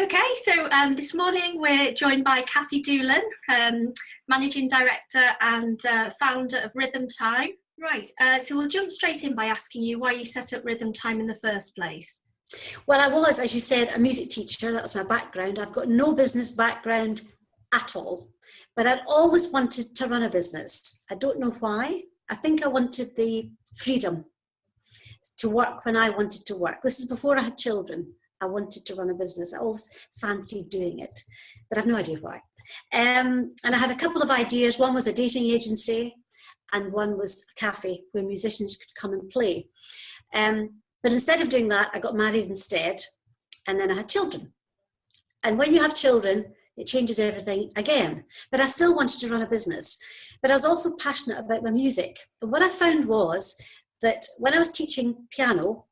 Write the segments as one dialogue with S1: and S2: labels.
S1: Okay, so this morning we're joined by Kathy Doolan, Managing Director and founder of Rhythm Time. Right, so we'll jump straight in by asking you why you set up Rhythm Time in the first place.
S2: Well, I was, as you said, a music teacher. That was my background. I've got no business background at all, but I'd always wanted to run a business. I don't know why. I think I wanted the freedom to work when I wanted to work. This is before I had children. I wanted to run a business. I always fancied doing it, but I've no idea why. And I had a couple of ideas. One was a dating agency and one was a cafe where musicians could come and play. But instead of doing that, I got married instead, and then I had children. And when you have children, it changes everything again. But I still wanted to run a business. But I was also passionate about my music. And what I found was that when I was teaching piano,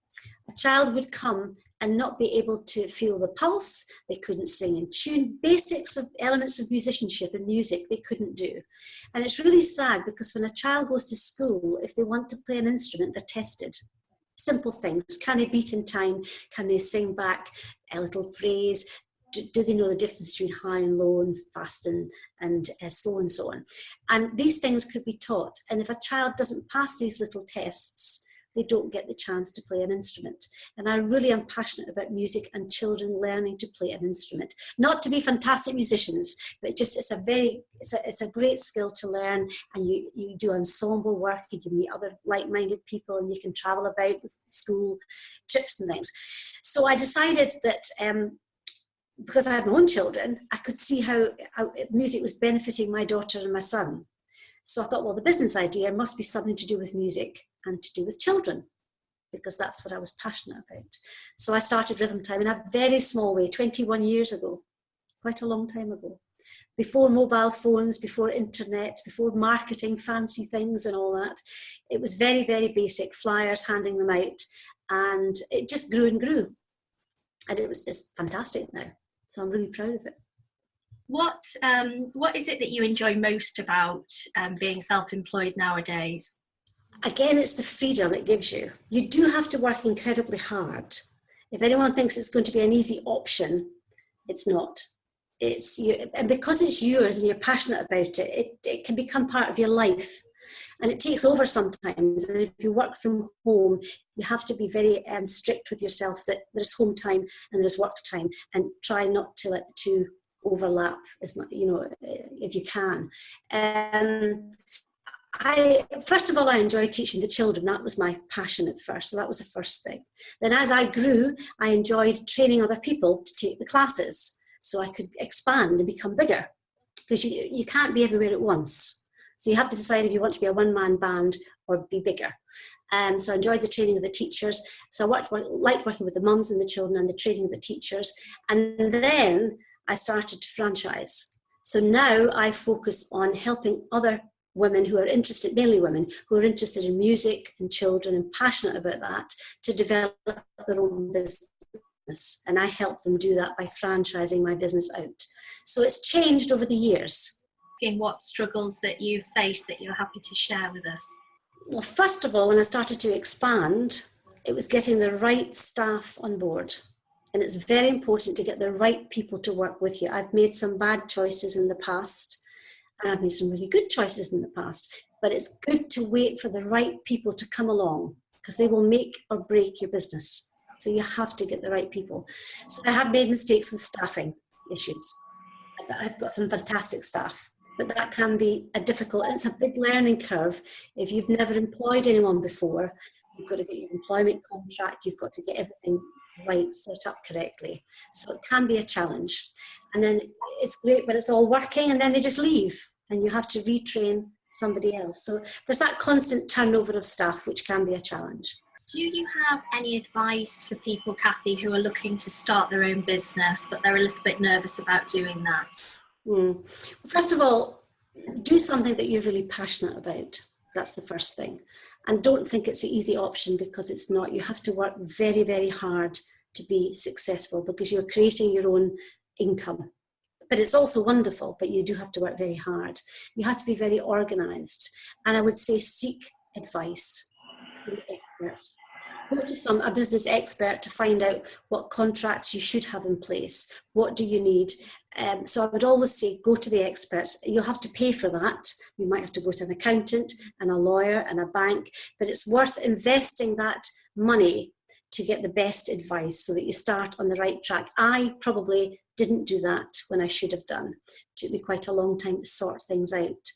S2: a child would come and not be able to feel the pulse. They couldn't sing in tune. Basics of elements of musicianship and music they couldn't do. And it's really sad because when a child goes to school, if they want to play an instrument, they're tested. Simple things. Can they beat in time? Can they sing back a little phrase? Do they know the difference between high and low and fast and slow and so on? And these things could be taught. And if a child doesn't pass these little tests, they don't get the chance to play an instrument. And I really am passionate about music and children learning to play an instrument. Not to be fantastic musicians, but it's a great skill to learn, and you do ensemble work and you meet other like-minded people and you can travel about with school trips and things. So I decided that because I had my own children, I could see how music was benefiting my daughter and my son. So I thought, well, the business idea must be something to do with music and to do with children, because that's what I was passionate about. So I started Rhythm Time in a very small way, 21 years ago, quite a long time ago. Before mobile phones, before internet, before marketing fancy things and all that. It was very, very basic, flyers, handing them out, and it just grew and grew. And it's fantastic now. So I'm really proud of it.
S1: What is it that you enjoy most about being self-employed nowadays?
S2: Again, it's the freedom it gives you. You do have to work incredibly hard. If anyone thinks it's going to be an easy option, it's not. And because it's yours and you're passionate about it, it can become part of your life. And it takes over sometimes. And if you work from home, you have to be very strict with yourself that there's home time and there's work time, and try not to let the two overlap as much, if you can. First of all, I enjoyed teaching the children. That was my passion at first. So that was the first thing. Then as I grew, I enjoyed training other people to take the classes so I could expand and become bigger, because you can't be everywhere at once. So you have to decide if you want to be a one-man band or be bigger. So I enjoyed the training of the teachers. So I liked working with the mums and the children and the training of the teachers. And then I started to franchise. So now I focus on helping other women who are interested, mainly women, who are interested in music and children and passionate about that, to develop their own business. And I help them do that by franchising my business out. So it's changed over the years.
S1: In what struggles that you've faced that you're happy to share with us?
S2: Well, first of all, when I started to expand, it was getting the right staff on board. And it's very important to get the right people to work with you. I've made some bad choices in the past, and I've made some really good choices in the past. But it's good to wait for the right people to come along, because they will make or break your business. So you have to get the right people. So I have made mistakes with staffing issues. I've got some fantastic staff, but that can be it's a big learning curve. If you've never employed anyone before, you've got to get your employment contract, you've got to get everything right, set up correctly. So it can be a challenge. And then it's great when it's all working, and then they just leave and you have to retrain somebody else. So there's that constant turnover of staff, which can be a challenge.
S1: Do you have any advice for people, Kathy, who are looking to start their own business, but they're a little bit nervous about doing that?
S2: First of all, do something that you're really passionate about. That's the first thing. And don't think it's an easy option, because it's not. You have to work very, very hard to be successful, because you're creating your own income. But it's also wonderful, but you do have to work very hard. You have to be very organised. And I would say seek advice from experts. Go to a business expert to find out what contracts you should have in place. What do you need? So I would always say, go to the experts. You'll have to pay for that. You might have to go to an accountant and a lawyer and a bank, but it's worth investing that money to get the best advice so that you start on the right track. I probably didn't do that when I should have done. It took me quite a long time to sort things out.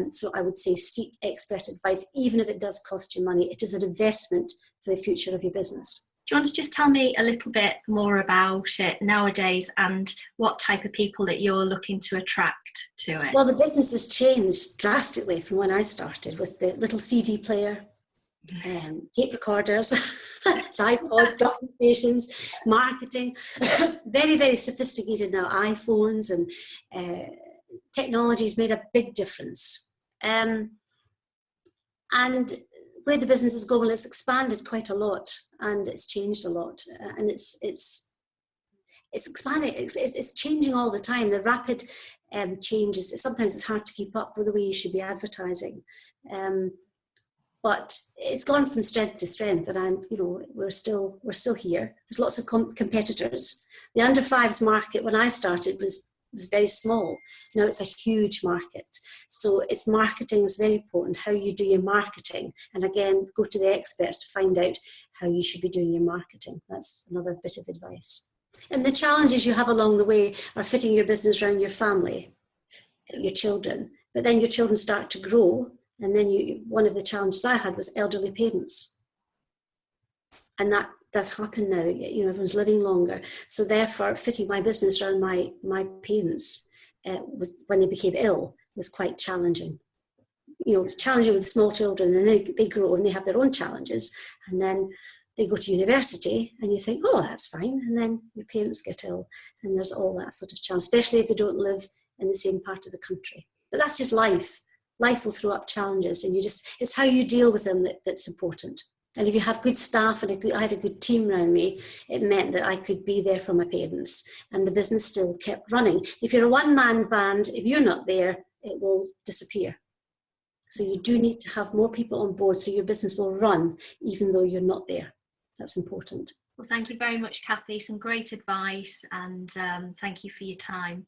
S2: So I would say seek expert advice, even if it does cost you money. It is an investment for the future of your business.
S1: Do you want to just tell me a little bit more about it nowadays and what type of people that you're looking to attract to it?
S2: Well, the business has changed drastically from when I started with the little CD player, tape recorders, iPods, docking stations, marketing. Very, very sophisticated now. iPhones and technology's made a big difference. And where the business is going, it's expanded quite a lot, and it's changed a lot, and it's expanding. It's changing all the time. The rapid changes. Sometimes it's hard to keep up with the way you should be advertising. But it's gone from strength to strength, and we're still here. There's lots of competitors. The under fives market when I started was very small. Now it's a huge market. So marketing is very important, how you do your marketing. And again, go to the experts to find out how you should be doing your marketing. That's another bit of advice. And the challenges you have along the way are fitting your business around your family, your children. But then your children start to grow. And then one of the challenges I had was elderly parents. And that's happened now. Everyone's living longer. So therefore, fitting my business around my parents was, when they became ill, was quite challenging. It's challenging with small children, and they grow and they have their own challenges. And then they go to university and you think, oh, that's fine. And then your parents get ill, and there's all that sort of challenge, especially if they don't live in the same part of the country. But that's just life. Life will throw up challenges, and it's how you deal with them that's important. And if you have good staff and I had a good team around me, it meant that I could be there for my parents, and the business still kept running. If you're a one-man band, if you're not there, it will disappear. So you do need to have more people on board so your business will run even though you're not there. That's important.
S1: Well, thank you very much, Kathy. Some great advice, and thank you for your time.